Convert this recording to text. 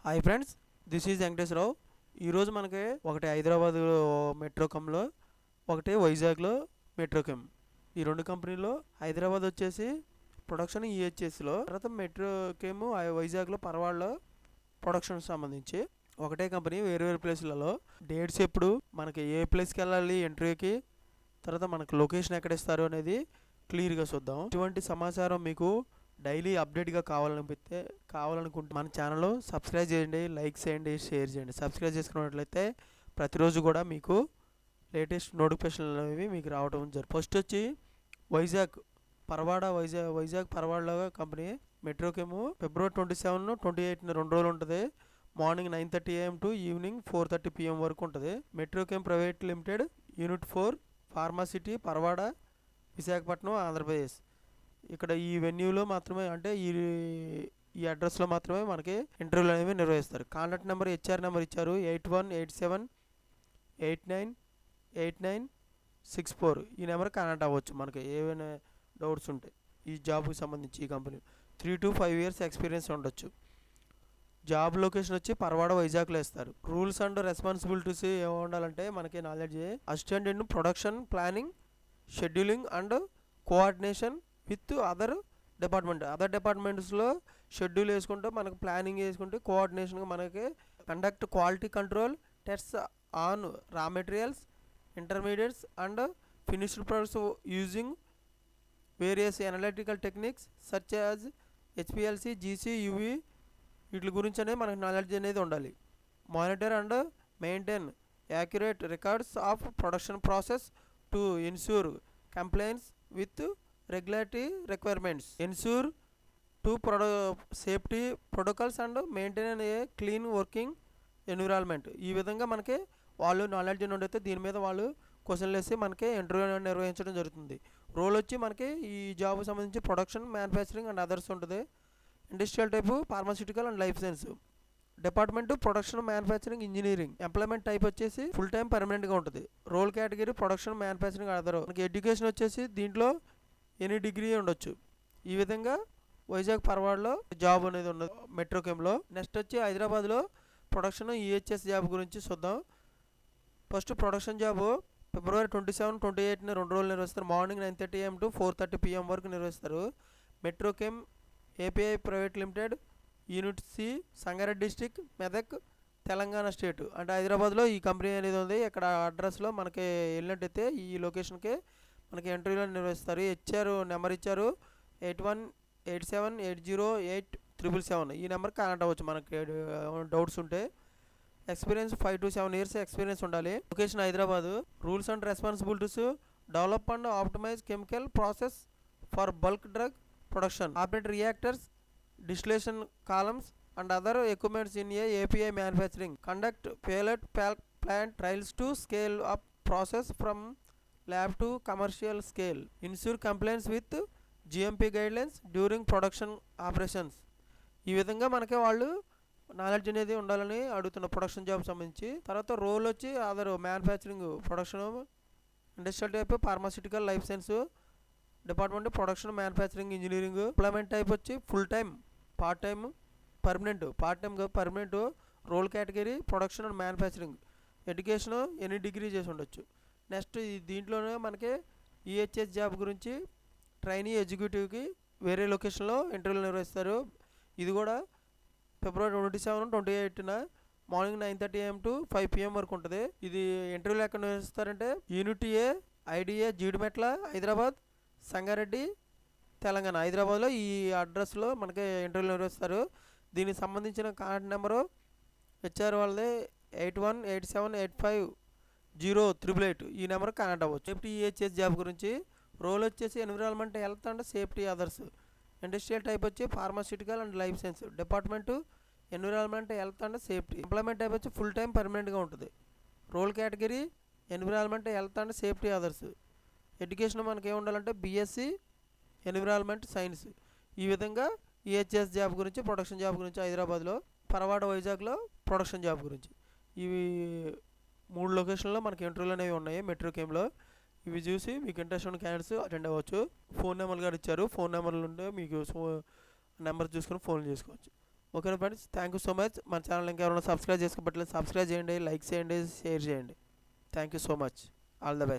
Hi friends, this is Venkateswara Rao. ఈరోజు మనకి ఒకటి హైదరాబాద్ మెట్రోకంలో, ఒకటి వైజాగ్లో మెట్రోకెమ్. ఈ రెండు కంపెనీలో హైదరాబాద్ వచ్చేసి ప్రొడక్షన్ ఈహెచ్ఎస్లో, తర్వాత మెట్రోకెమ్ వైజాగ్లో పరవాడలో ప్రొడక్షన్ సంబంధించి ఒకటే కంపెనీ వేరు వేరు ప్లేసులలో. డేట్స్ ఎప్పుడు, మనకి ఏ ప్లేస్కి వెళ్ళాలి ఇంటర్వ్యూకి, తర్వాత మనకు లొకేషన్ ఎక్కడ ఇస్తారు అనేది క్లియర్గా చూద్దాం. ఇటువంటి సమాచారం మీకు డైలీ అప్డేట్గా కావాలనుకుంటే మన ఛానల్ సబ్స్క్రైబ్ చేయండి, లైక్ చేయండి, షేర్ చేయండి. సబ్స్క్రైబ్ చేసుకున్నట్లయితే ప్రతిరోజు కూడా మీకు లేటెస్ట్ నోటిఫికేషన్లు అనేవి మీకు రావడం జరుగుతుంది. ఫస్ట్ వచ్చి వైజాగ్ పరవాడ కంపెనీ మెట్రోకేమో ఫిబ్రవరి 27, 28 2 రోజులు ఉంటుంది. Morning 9:30 AM to evening 4:30 PM వరకు ఉంటుంది. Metrochem private limited, unit 4, pharmacity, Paravada, Visakhapatnam, Andhra Pradesh. ఇక్కడ ఈ వెన్యూలో మాత్రమే, అంటే ఈ అడ్రస్లో మాత్రమే మనకి ఇంటర్వ్యూలు అనేవి నిర్వహిస్తారు. కాంటాక్ట్ నెంబర్, హెచ్ఆర్ నెంబర్ ఇచ్చారు 8187898964. ఈ నెంబర్ కాంటాక్ట్ అవ్వచ్చు మనకి ఏమైనా డౌట్స్ ఉంటాయి ఈ జాబ్కి సంబంధించి. ఈ కంపెనీ 3 to 5 years ఎక్స్పీరియన్స్ ఉండొచ్చు. జాబ్ లొకేషన్ వచ్చి పరవాడ, వైజాగ్లో ఇస్తారు. రూల్స్ అండ్ రెస్పాన్సిబిలిటీస్ ఏమి ఉండాలంటే మనకి knowledge assistant in production planning, scheduling and coordination with other డిపార్ట్మెంట్స్లో షెడ్యూల్ వేసుకుంటే, మనకు ప్లానింగ్ వేసుకుంటే, కోఆర్డినేషన్గా మనకి conduct quality control tests on raw materials, intermediates and finished products using various analytical techniques such as HPLC, GC, UV. వీటి గురించి అనేది మనకు నాలెడ్జ్ అనేది ఉండాలి. Monitor and maintain accurate records of production process to ensure compliance with regulatory requirements, ensure to safety protocols and maintain a clean working environment. ఈ విధంగా మనకి వాళ్ళు నాలెడ్జ్ ఉండైతే దీని మీద వాళ్ళు క్వశ్చన్లు వేసి మనకి ఇంటర్వ్యూ నిర్వహించడం జరుగుతుంది. రోల్ వచ్చి మనకి ఈ జాబ్ సంబంధించి ప్రొడక్షన్, మ్యానుఫ్యాక్చరింగ్ అండ్ అదర్స్ ఉంటుంది. Industrial type, pharmaceutical and life science. Department production, manufacturing, engineering. Employment type వచ్చేసి ఫుల్ టైం పర్మనెంట్గా ఉంటుంది. Role category production, manufacturing, other. మనకి ఎడ్యుకేషన్ వచ్చేసి దీంట్లో ఎనీ డిగ్రీ ఉండొచ్చు. ఈ విధంగా వైజాగ్ పరవాడలో జాబ్ అనేది ఉన్నది మెట్రోకెమ్లో. నెక్స్ట్ వచ్చి హైదరాబాద్లో ప్రొడక్షన్ ఈహెచ్ఎస్ జాబ్ గురించి చూద్దాం. ఫస్ట్ ప్రొడక్షన్ జాబ్ ఫిబ్రవరి 27, 28 2 రోజులు నిర్వహిస్తారు. మార్నింగ్ 9:30 AM టు 4:30 PM వరకు నిర్వహిస్తారు. Metrochem API private limited, unit C, Sangareddy district, Medak, Telangana state. అంటే హైదరాబాద్లో ఈ కంపెనీ అనేది ఉంది. ఇక్కడ అడ్రస్లో మనకి వెళ్ళినట్టయితే ఈ లొకేషన్కి మనకి ఇంటర్వ్యూలో నిర్వహిస్తారు. హెచ్ఆర్ నెంబర్ ఇచ్చారు 8187808777. ఈ నెంబర్ కాంటాక్ట్ అవ్వచ్చు మనకి డౌట్స్ ఉంటే. ఎక్స్పీరియన్స్ 5 to 7 years ఎక్స్పీరియన్స్ ఉండాలి. Location Hyderabad. Rules and responsibilities develop and optimise chemical process for bulk drug production, operate reactors, distillation columns and other equipments in API manufacturing, conduct pilot plant trials to scale up process from lab to commercial scale, insure complaints with GMP guidelines during production operations. ఈ విధంగా మనకి వాళ్ళు knowledge అనేది ఉండాలని అడుగుతున్న production job సంబంధించి. తర్వాత role వచ్చి other manufacturing, production, industrial type, pharmaceutical, life science. Department production, manufacturing, engineering. Employment type వచ్చి full time, part time, permanent. Permanent. Role category production and manufacturing. Education any degree చేసి ఉండొచ్చు. Next దీంట్లోనే మనకి EHS job గురించి trainee ఎగ్జిక్యూటివ్కి వేరే లొకేషన్లో ఇంటర్వ్యూలు నిర్వహిస్తారు. ఇది కూడా February 27, 28 morning 9:30 AM to 5 PM వరకు ఉంటుంది. ఇది ఇంటర్వ్యూలు ఎక్కడ నిర్వహిస్తారంటే unit A, IDA, Jeedimetla, Hyderabad, Sangareddy, Telangana. హైదరాబాద్లో ఈ అడ్రస్లో మనకి ఇంటర్వ్యూలు నిర్వహిస్తారు. దీనికి సంబంధించిన కాంటాక్ట్ నెంబరు హెచ్ఆర్ వాళ్ళది 8187850888. ఈ నెంబర్ కాంటాక్ట్ అవ్వచ్చు. సేఫ్టీ ఈహెచ్ఎస్ జాబ్ గురించి. రోల్ వచ్చేసి environment, health and safety others. Industrial type వచ్చి pharmaceutical and life science. Department environment, health and safety. Employment type వచ్చి ఫుల్ టైం పర్మనెంట్గా ఉంటుంది. Role category environment, health and safety others. Education మనకి ఏమి ఉండాలంటే BSc environment science. ఈ విధంగా EHS job గురించి, ప్రొడక్షన్ జాబ్ గురించి హైదరాబాద్లో, పరవాడ, వైజాగ్లో ప్రొడక్షన్ జాబ్ గురించి. ఇవి 3 లొకేషన్లో మనకి ఇంటర్వ్యూలు అనేవి ఉన్నాయి మెట్రోకేమ్లో. ఇవి చూసి మీకు ఇంట్రెస్ట్ ఉన్న క్యాండిడేట్స్ అటెండ్ అవ్వచ్చు. ఫోన్ నెంబర్లు కూడా ఇచ్చారు. ఫోన్ నెంబర్లు ఉంటే మీకు నెంబర్ చూసుకొని ఫోన్ చేసుకోవచ్చు. ఓకేనా friends, thank you so much. మన ఛానల్ ఇంకా ఎవరైనా సబ్స్క్రైబ్ చేసుకోబట్టలేదు సబ్స్క్రైబ్ చేయండి, లైక్ చేయండి, షేర్ చేయండి. Thank you so much. All the best.